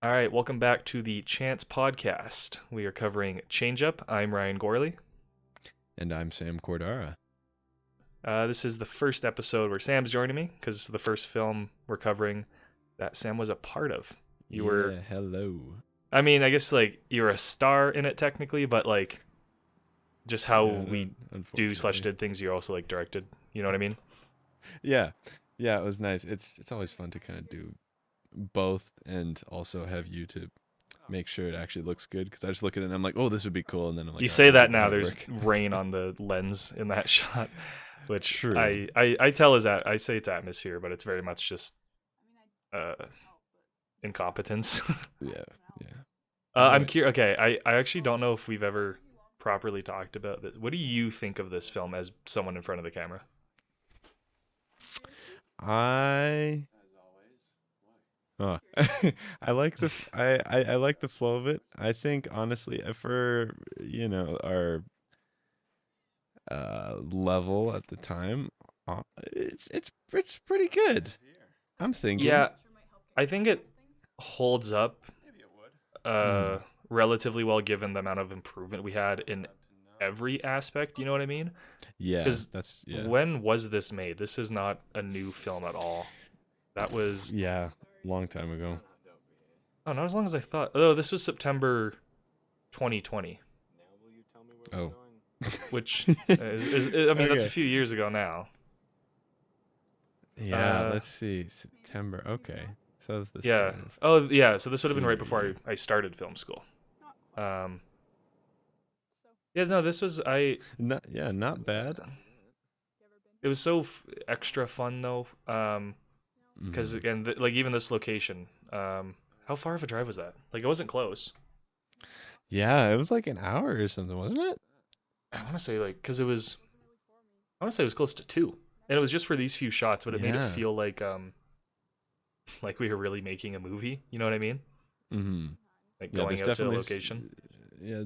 All right, welcome back to the Chance Podcast. We are covering Change Up. I'm Ryan Gorley. And I'm Sam Cordara. This is the first episode where Sam's joining me because it's the first film we're covering that Sam was a part of. Hello. I mean, I guess like you're a star in it technically, but like just how we did things, you also like directed. You know what I mean? Yeah, it was nice. It's always fun to kind of do both and also have you to make sure it actually looks good. Because I just look at it and I'm like, oh, this would be cool, and then I'm like, You oh, say that make now. it There's work. rain on the lens in that shot, which True. I tell is that I say it's atmosphere, but it's very much just incompetence. Yeah. I'm curious. Okay, I actually don't know if we've ever properly talked about this. What do you think of this film as someone in front of the camera? I Oh, I like I like the flow of it. I think honestly, for our level at the time, it's pretty good. I'm thinking. Yeah, I think it holds up Mm. relatively well given the amount of improvement we had in every aspect. You know what I mean? Yeah, Because that's when was this made? This is not a new film at all. That was long time ago. not as long as I thought. Oh, this was September 2020, Oh, which is I mean that's a okay. few years ago now. Yeah, let's see. September. Okay, so that's the Yeah. start of Oh, yeah. So this would have been right senior before year. I started film school. Um, yeah, no, this was Not bad. It was so extra fun though. Because Mhm. again, like even this location. How far of a drive was that? Like it wasn't close. Yeah, it was like an hour or something, wasn't it? I want to say like because it was. I want to say it was close to 2, and it was just for these few shots, but it made it Yeah. feel like we were really making a movie. You know what I mean? Mhm. Like Yeah, going there's out to a definitely location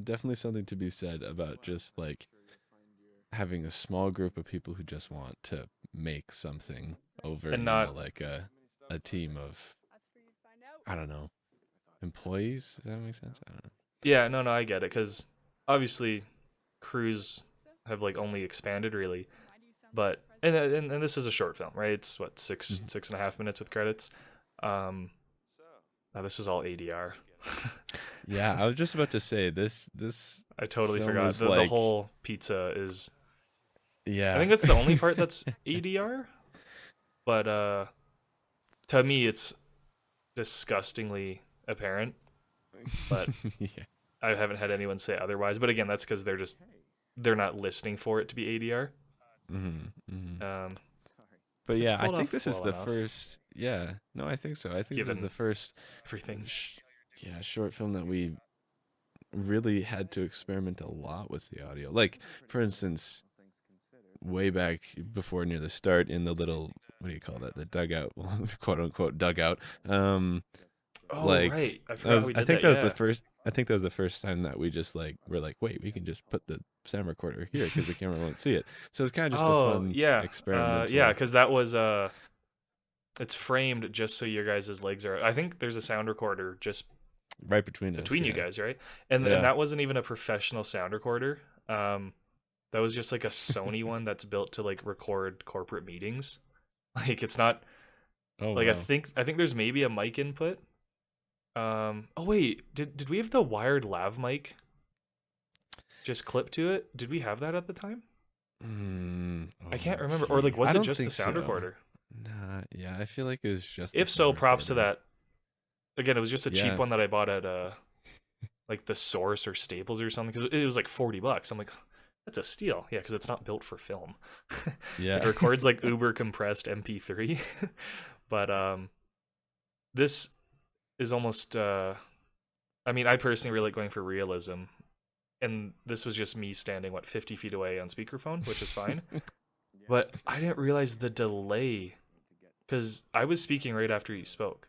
definitely something to be said about just like having a small group of people who just want to make something over, and not. like a team of, I don't know, employees. Does that make sense? I don't know. Yeah, no, I get it because obviously crews have like only expanded really, but and this is a short film, right? It's what Mhm. 6.5 minutes with credits. Now this was all ADR. Yeah, I was just about to say this I totally film forgot is the like, whole pizza is. I yeah. think that's the only part that's ADR, but to me it's disgustingly apparent. But Yeah. I haven't had anyone say otherwise. But again, that's because they're not listening for it to be ADR. Hmm. Hmm. Um, But it's yeah, I pulled think off this is well the enough, first. Yeah, no, I think so. I think this is the given first, everything. sh- short film that we really had to experiment a lot with the audio. Like, for instance, way back before near the start in the little, what do you call that? The dugout, quote unquote dugout. Oh Like right, I forgot how we I did think that. that was the Yeah. first. I think that was the first time that we just like were like, wait, we can just put the sound recorder here because the camera won't see it. So it's kind of just a Oh fun yeah. Yeah, experimental. because that was it's framed just so your guys' legs are. I think there's a sound recorder just Right between us. between you Yeah. guys, right? And Yeah. that wasn't even a professional sound recorder. That was just like a Sony one that's built to like record corporate meetings. Like it's not Oh like wow. I think there's maybe a mic input. Oh wait, did we have the wired lav mic just clipped to it? Did we have that at the time? I Oh can't remember. Or gee, like I was it don't just the think sound so. recorder? Nah. Yeah, I feel like it was just the If so, sound props to recorder. that. Again, it was just a cheap Yeah. one that I bought at like the Source or Staples or something because it was like $40. I'm like, that's a steal. Yeah, because it's not built for film. It Yeah. records like uber compressed MP3. But this is almost. I mean, I personally really like going for realism, and this was just me standing 50 feet away on speakerphone, which is fine. But I didn't realize the delay because I was speaking right after you spoke.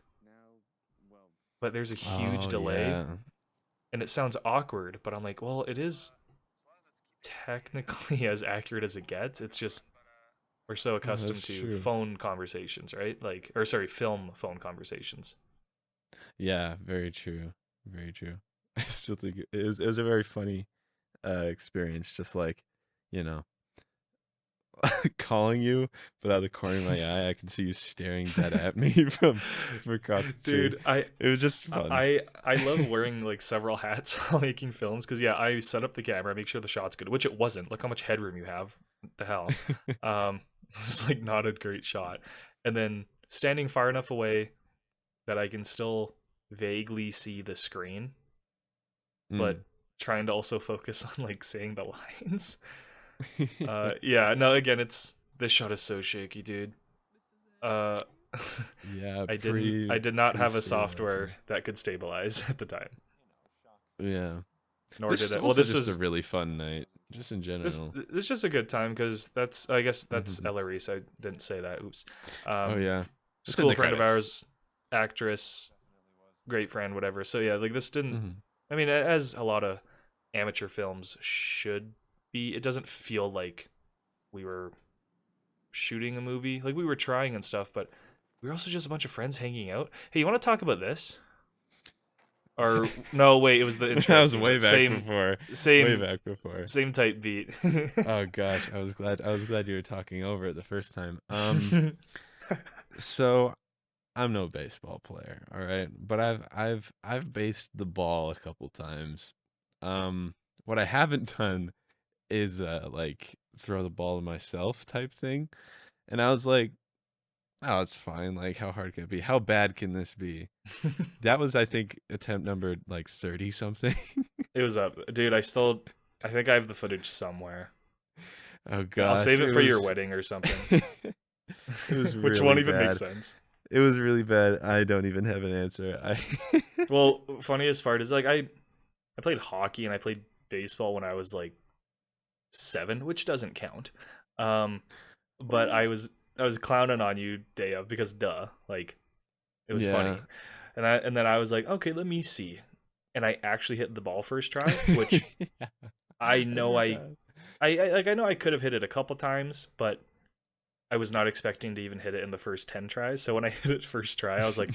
But there's a huge Oh delay, yeah. and it sounds awkward. But I'm like, well, it is technically as accurate as it gets. It's just we're so Oh, that's accustomed to true. phone conversations, right? Like, or sorry, film phone conversations. Yeah, very true. Very true. I still think it was a very funny experience, just like, you know, calling you, but out of the corner of my eye, I can see you staring dead at me from across the street. Dude, I It was just fun. I love wearing like several hats while making films because yeah, I set up the camera, make sure the shot's good, which it wasn't. Look how much headroom you have. What the hell? It's like not a great shot. And then standing far enough away that I can still vaguely see the screen, but Mm. trying to also focus on like saying the lines. Yeah, no, again, it's this shot is so shaky, dude. Uh Yeah, I did not pretty have a software stabilizing. that could stabilize at the time. Yeah. Nor This did was I. Well, also this just a was really fun night, just in general. this is just a good time because that's I guess that's Hmm. Ella Reese. I didn't say that. Oops. Oh yeah, it's in School the friend of credits. ours, actress, great friend, whatever. So yeah, like this didn't. Hmm. I mean, as a lot of amateur films should be, it doesn't feel like we were shooting a movie. Like we were trying and stuff, but we were also just a bunch of friends hanging out. Hey, you want to talk about this? Or no, wait, it was the That intro was scene, way but back same, before. Way same, back before. same type beat. Oh gosh, I was glad you were talking over it the first time. So I'm no baseball player, all right, but I've based the ball a couple times. What I haven't done is like throw the ball to myself type thing. And I was like, oh, it's fine. Like, how hard can it be? How bad can this be? That was, I think, attempt number like 30 something. It was up, dude. I think I have the footage somewhere. Oh I'll gosh, save it it for your was wedding or something, it was which really won't even make bad. sense. It was really bad. I don't even have an answer. I Well, funniest part is like I played hockey and I played baseball when I was like 7, which doesn't count. Um, but What? I was clowning on you day of because duh, like it was Yeah. funny, and then I was like, okay, let me see, and I actually hit the ball first try, which Yeah, I I know forgot. I know I could have hit it a couple times, but I was not expecting to even hit it in the first 10 tries. So when I hit it first try, I was like,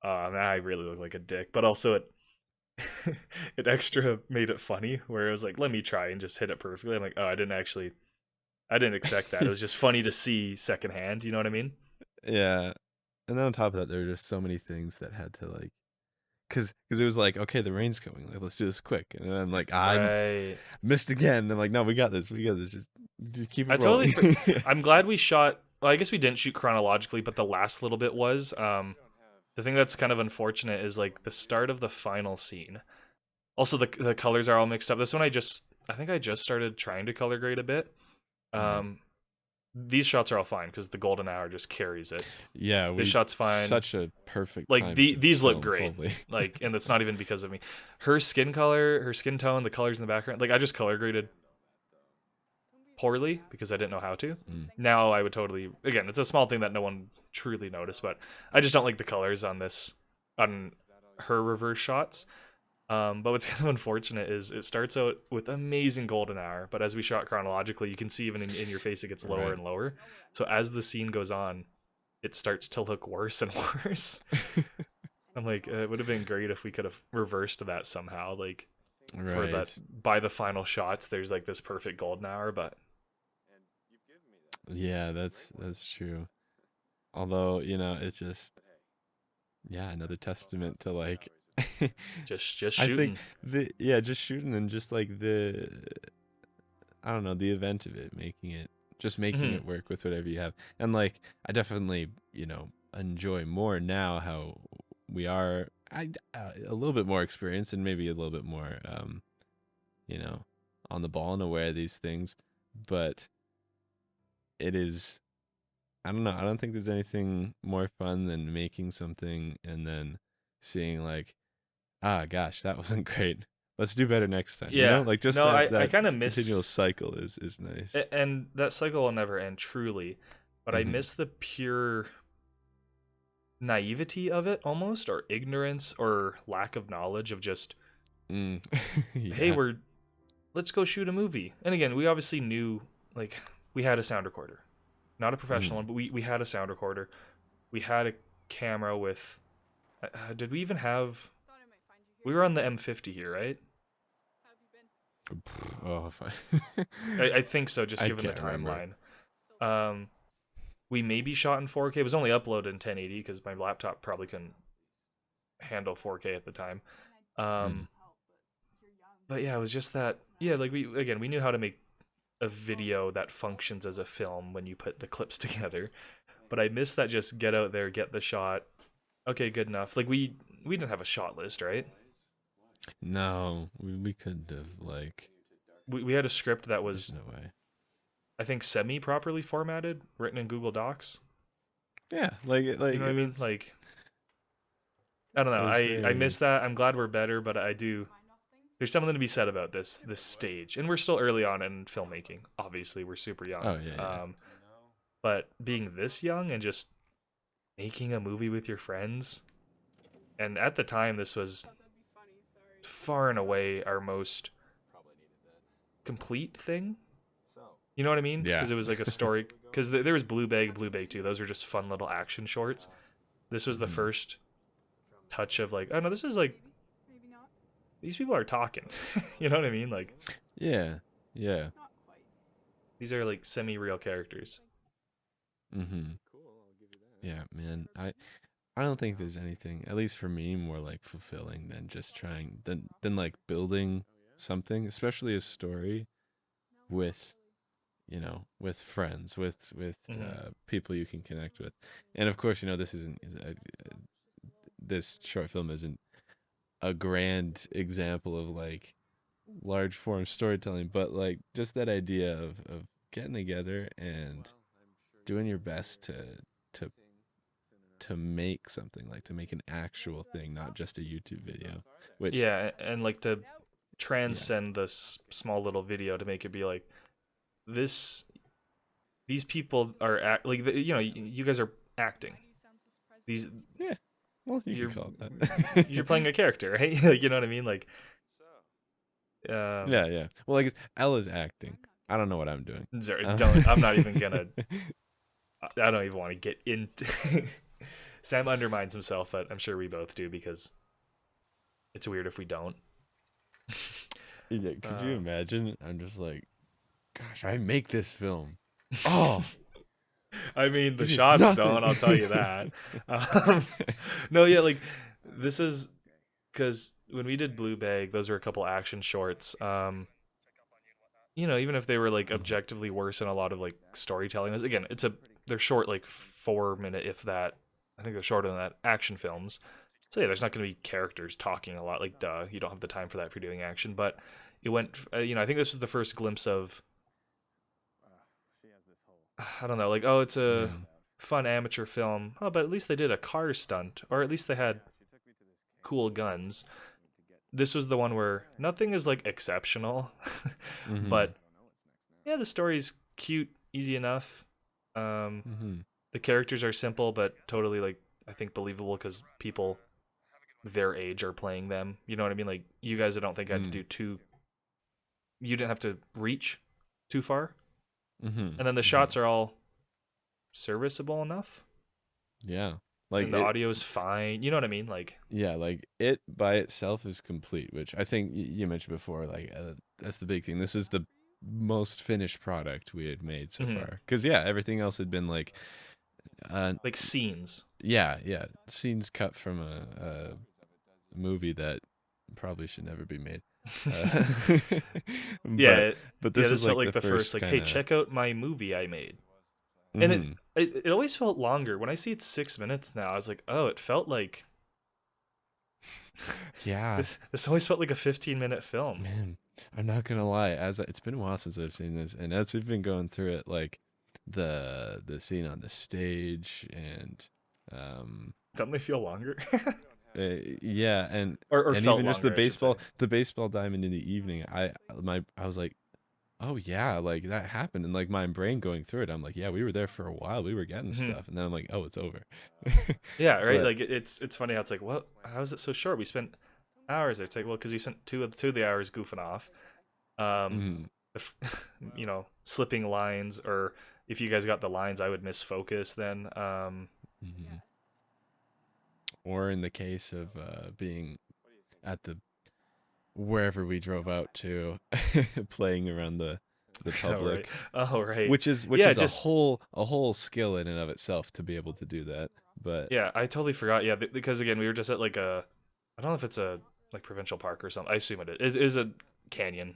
oh man, I really look like a dick. But also it extra made it funny where it was like, let me try and just hit it perfectly. I'm like, oh, I didn't expect that. It was just funny to see secondhand, you know what I mean? Yeah. And then on top of that, there were just so many things that had to like, cause it was like, okay, the rain's coming, like let's do this quick, and then I'm like, I'm Right. missed again. And I'm like, no, we got this, just keep it I totally rolling. I'm glad we shot well, I guess we didn't shoot chronologically, but the last little bit was the thing that's kind of unfortunate is like the start of the final scene. Also, the colors are all mixed up. This one I think I just started trying to color grade a bit. Mhm. Um, these shots are all fine because the golden hour just carries it. Yeah, This we shot's fine. such a perfect Like time to these look film. great. Holy. Like, and it's not even because of me. Her skin color, her skin tone, the colors in the background. Like, I just color graded poorly because I didn't know how to. Mm. Now I would totally. Again, it's a small thing that no one truly noticed, but I just don't like the colors on her reverse shots. But what's kind of unfortunate is it starts out with amazing golden hour, but as we shot chronologically, you can see even in your face it gets lower Right. and lower. So as the scene goes on, it starts to look worse and worse. I'm like, it would have been great if we could have reversed that somehow. Like for that Right. by the final shots, there's like this perfect golden hour, but Yeah, that's true. Although, it's just, yeah, another testament to like just I think shooting. just shooting and just like I don't know, the event of it, making Hmm. it work with whatever you have. And like I definitely, enjoy more now how we are a little bit more experienced and maybe a little bit more you know, on the ball and aware of these things, but it is I don't know, I don't think there's anything more fun than making something and then seeing like, ah, gosh, that wasn't great. Let's do better next time. Yeah. Like just No, I that kind of continual miss cycle is nice. and that cycle will never end truly, but I Hmm. miss the pure naivety of it almost or ignorance or lack of knowledge of just Mm. hey, Yeah. let's go shoot a movie. And again, we obviously knew like we had a sound recorder. Not a professional Mm. one, but we had a sound recorder. We had a camera with Did we even have? We were on the M50 here, right? Oh, if I think so, just I given the can't remember. timeline. Um, we maybe shot in 4K. It was only uploaded in 1080 because my laptop probably couldn't handle 4K at the time. Mm. Um, but yeah, it was just that. Yeah, like we knew how to make a video that functions as a film when you put the clips together. But I miss that just get out there, get the shot. Okay, good enough. Like we didn't have a shot list, right? No, we couldn't have like. We had a script that There's was, no way. I think, semi properly formatted, written in Google Docs. Yeah, like You know what I it mean? was. Like I don't It know. was I very. miss that. I'm glad we're better, but I do. There's something to be said about this stage, and we're still early on in filmmaking. Obviously, we're super young. Oh yeah, yeah. But being this young and just making a movie with your friends, and at the time, this was far and away our most complete thing. You know what I mean? Yeah. Because it was like a story. Because there was Blue Bag 2. Those were just fun little action shorts. This was the Mhm. first touch of like, oh no, this is like these people are talking. You know what I mean? Like Yeah. Yeah. these are like semi-real characters. Mhm. Yeah, man. I don't think there's anything, at least for me, more like fulfilling than just trying than like building something, especially a story with, with friends, with Hmm. people you can connect with. And of course, this isn't this short film isn't a grand example of like large form storytelling, but like just that idea of getting together and doing your best to to make something, like to make an actual thing, not just a YouTube video. Which, Yeah, and like to yeah, transcend this small little video to make it be like this. These people are like you guys are acting. These yeah. Well, you could you're call it you're that. playing a character, right? Like you know what I mean? Like um, Yeah, yeah. Well, like Ella's acting. I don't know what I'm doing. sorry, Uh, don't. I'm not even gonna. I don't even want to get into. Sam undermines himself, but I'm sure we both do because it's weird if we don't. yeah, could you Uh, imagine? I'm just like, gosh, I make this film. Oh, I mean, the you did shots nothing. don't. I'll tell you that. Um, no, yeah, like this is because when we did Blue Bag, those were a couple action shorts. Even if they were like Mhm. objectively worse in a lot of like storytelling, again, they're short, like 4 minute, if that. I think they're shorter than that. Action films. So yeah, there's not going to be characters talking a lot. Like, duh, you don't have the time for that if you're doing action. But it went. I think this was the first glimpse of. I don't know. Like, oh, it's a Yeah. fun amateur film. Oh, but at least they did a car stunt, or at least they had cool guns. This was the one where nothing is like exceptional, Mhm. but yeah, the story's cute, easy enough. Um, Mhm. the characters are simple, but totally like I think believable because people their age are playing them. You know what I mean? Like you guys, I don't think had to do Mm. too. You didn't have to reach too far, Mhm. and then the Mhm. shots are all serviceable enough, Yeah. Like and the it. audio is fine. You know what I mean? Like, Yeah, like it by itself is complete, which I think you mentioned before. Like that's the big thing. This is the most finished product we had made so mhm. far. Because yeah, everything else had been like, uh, Like scenes. yeah, yeah, scenes cut from a movie that probably should never be made. Uh, Yeah, but yeah. this is This felt like like the the first, first like, kind hey, of. check out my movie I made, and it Hmm. it, it always felt longer. When I see it's 6 minutes now, I was like, oh, it felt like Yeah, this always felt like a 15-minute film. man, I'm not gonna lie. It's been a while since I've seen this, and as we've been going through it, like the scene on the stage, and um, Don't they feel longer? yeah, and Or felt even just longer, I should say. the baseball diamond in the evening. I was like, oh yeah, like that happened, and like my brain going through it, I'm like, yeah, we were there for a while, we were getting Hmm. stuff, and then I'm like, oh, it's over. Yeah, right. But Like it's funny how it's like, what? How is it so short? We spent hours there. It's like, well, because we spent two of the hours goofing off. Um, mm, if, slipping lines, or if you guys got the lines, I would miss focus. Then, mhm. or in the case of being at the wherever we drove out to, playing around the Oh right. public, Oh right. which Yeah, is just a whole skill in and of itself to be able to do that. But yeah, I totally forgot. Yeah, because again, we were just at like I don't know if it's a like provincial park or something. I assume it is. It is a canyon.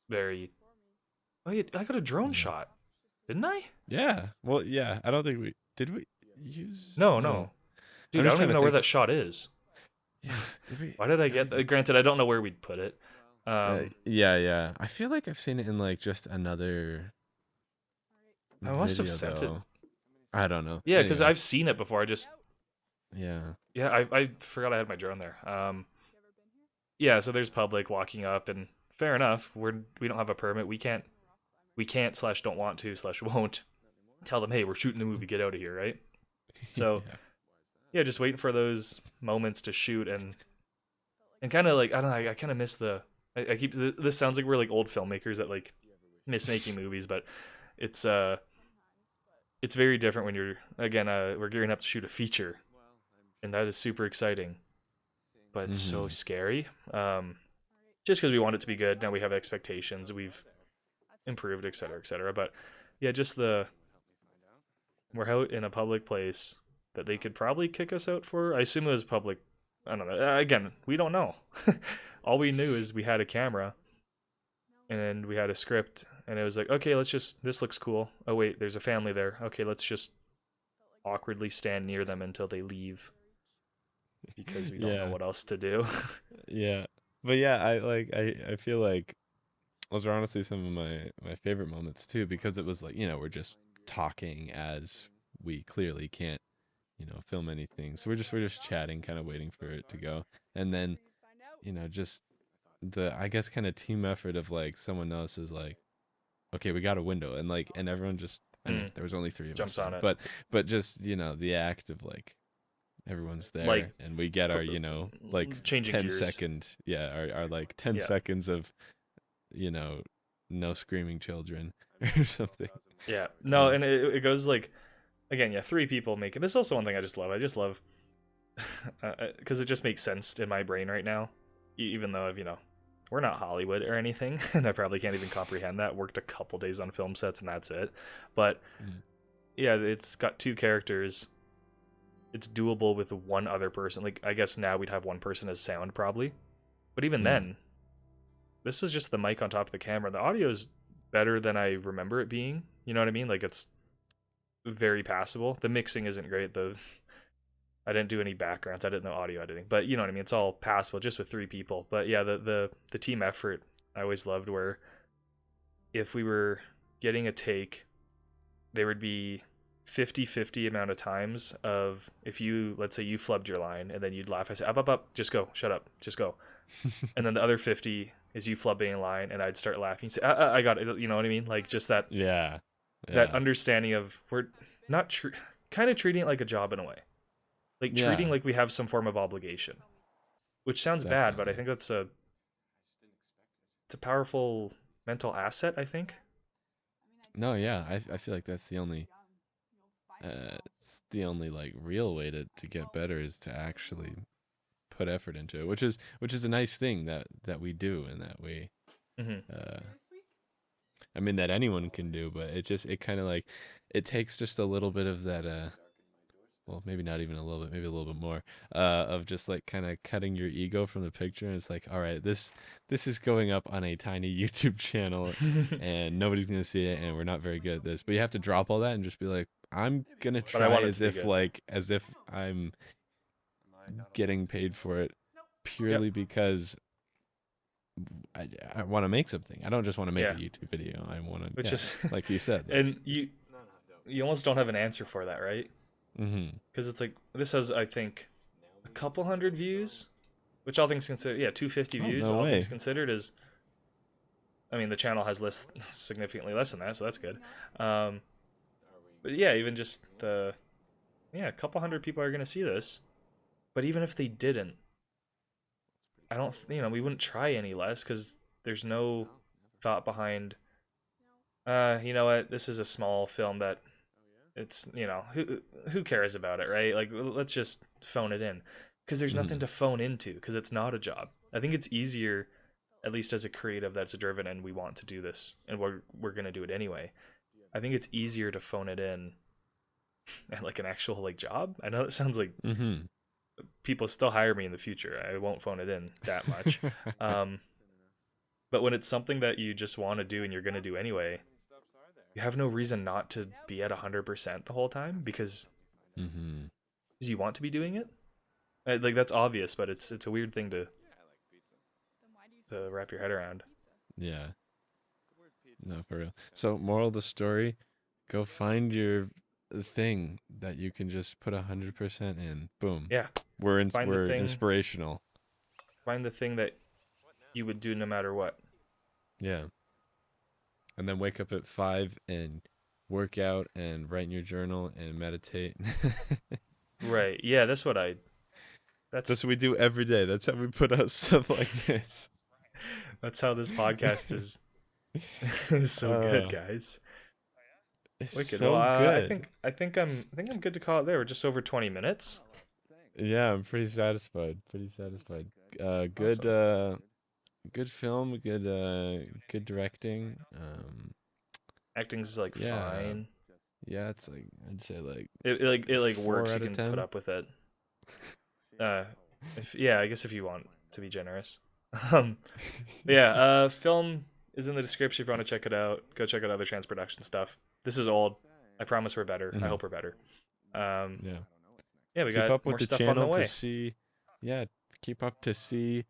Very. Oh, yeah, I got a drone yeah, shot, didn't I? yeah. Well, yeah. I don't think we did. We use No, no. no, I'm dude. I just don't trying even to know where think. that shot is. Yeah, did we? Why did I I don't get even. that? Granted, I don't know where we'd put it. Yeah, yeah. I feel like I've seen it in like just another I must have video sent it. though. I don't know. Yeah, because Anyway, I've seen it before. I just yeah. yeah, I forgot I had my drone there. Yeah. So there's public walking up, and fair enough. We don't have a permit. We can't slash don't want to slash won't tell them, hey, we're shooting the movie. Get out of here, right? So Yeah. yeah, just waiting for those moments to shoot and kind of like I don't know. I kind of miss the. I keep this sounds like we're like old filmmakers that like miss making movies, but it's uh it's very different when you're again we're gearing up to shoot a feature, and that is super exciting, but so Mhm. scary. Just because we want it to be good, now we have expectations. We've improved, et cetera, et cetera. But yeah, just the we're out in a public place that they could probably kick us out for. I assume it was public. I don't know. Again, we don't know. All we knew is we had a camera and we had a script, and it was like, okay, let's just. This looks cool. Oh wait, there's a family there. Okay, let's just awkwardly stand near them until they leave because we don't know Yeah. what else to do. Yeah. But yeah, I feel like those are honestly some of my favorite moments too, because it was like, we're just talking as we clearly can't, film anything. So we're just chatting, kind of waiting for it to go. And then, just the I guess kind of team effort of like someone else is like, okay, we got a window, and like and everyone just, I mean, Mm, there was only three of us jumps on then, it. but just, the act of like everyone's Like there and we get our, like changing 10 gears. second, yeah, our like 10 Yeah. seconds of, you know, no screaming children or something. Yeah. No, Uh, and it goes like again, yeah, three people making. This is also one thing I just love. I just love because it just makes sense in my brain right now, even though we're not Hollywood or anything, and I probably can't even comprehend that. Worked a couple days on film sets and that's it. But mm, yeah, it's got two characters. It's doable with one other person. Like I guess now we'd have one person as sound probably, but even mm, then, this was just the mic on top of the camera. The audio is better than I remember it being. You know what I mean? Like it's very passable. The mixing isn't great. The I didn't do any backgrounds. I didn't know audio editing, but you know what I mean. It's all passable just with three people. But yeah, the team effort I always loved. Where if we were getting a take, there would be 50-50 amount of times of if you let's say you flubbed your line and then you'd laugh. I say up, just go, shut up, just go. And then the other 50 is you flubbing a line, and I'd start laughing. Say I got it. You know what I mean? Like just yeah, that yeah, understanding of we're not kind of treating it like a job in a way, like treating yeah, like we have some form of obligation, which sounds bad, but I definitely. think it's a powerful mental asset, I think. No, yeah, I feel like that's the only like real way to get better is to actually put effort into it, which is a nice thing that we do and that we Hmm. uh I mean that anyone can do, but it kind of like it takes just a little bit of that well, maybe not even a little bit, maybe a little bit more of just like kind of cutting your ego from the picture, and it's like, all right, this is going up on a tiny YouTube channel and nobody's going to see it and we're not very good at this. But you have to drop all that and just be like, I'm going to But I try want it to be good. as if I'm getting paid for it Yep. purely because I want to make something. I don't just want to make a Yeah. YouTube video. I want to, Which yeah, is, like you said, like and just, you almost don't have an answer for that, right? mm-hmm. Because it's like this has I think a couple hundred views, which all things considered, yeah, 250 Oh, views. no All things way. considered is, I mean, the channel has less significantly less than that, so that's good. Um, but yeah, even just a couple hundred people are gonna see this. But even if they didn't, I don't, we wouldn't try any less because there's no thought behind. You know what? This is a small film that it's who cares about it, right? Like let's just phone it in, because there's nothing to phone into, because it's not a job. I think it's easier, at least as a creative that's driven and we want to do this and we're gonna do it anyway. I think it's easier to phone it in at like an actual like job. I know it sounds like Mm-hmm. people still hire me in the future. I won't phone it in that much. But when it's something that you just want to do and you're gonna do anyway, you have no reason not to be at 100% the whole time, because Mm-hmm. you want to be doing it. Like that's obvious, but it's a weird thing to wrap your head around. Yeah. No, for real. So, moral of the story: go find your thing that you can just put 100% in. Boom. Yeah, find the We're thing, inspirational. that you would do no matter what. Yeah. And then wake up at 5 and work out and write in your journal and meditate. Right. Yeah, that's what I. That's That's what we do every day. That's how we put out stuff like this. that's how this podcast is is so good, Uh, guys. it's Wicked. Well, so good. I think I'm good to call it there. We're just over 20 minutes. Yeah, I'm pretty satisfied. Pretty satisfied. Good Awesome. good film, good directing. Acting's like Yeah. fine. Yeah, it's like I'd say like It like 4 works. You out of can put 10. up with it. Uh, if yeah, I guess if you want to be generous. Um, but yeah, film is in the description if you want to check it out. Go check out other trans production stuff. This is old. I promise we're better. I Mhm. hope we're better. Um, Yeah. yeah, we Keep got up with more the stuff on the channel to way. see yeah, keep up to see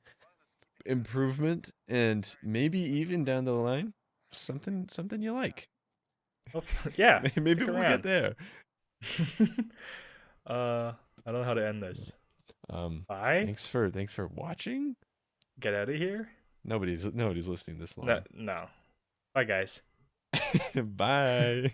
improvement and maybe even down the line something you like. Oh, yeah, Maybe stick we'll get around. there. I don't know how to end this. Bye. Thanks for watching. Get out of here. Nobody's listening this No, long. no. Bye, guys. Bye.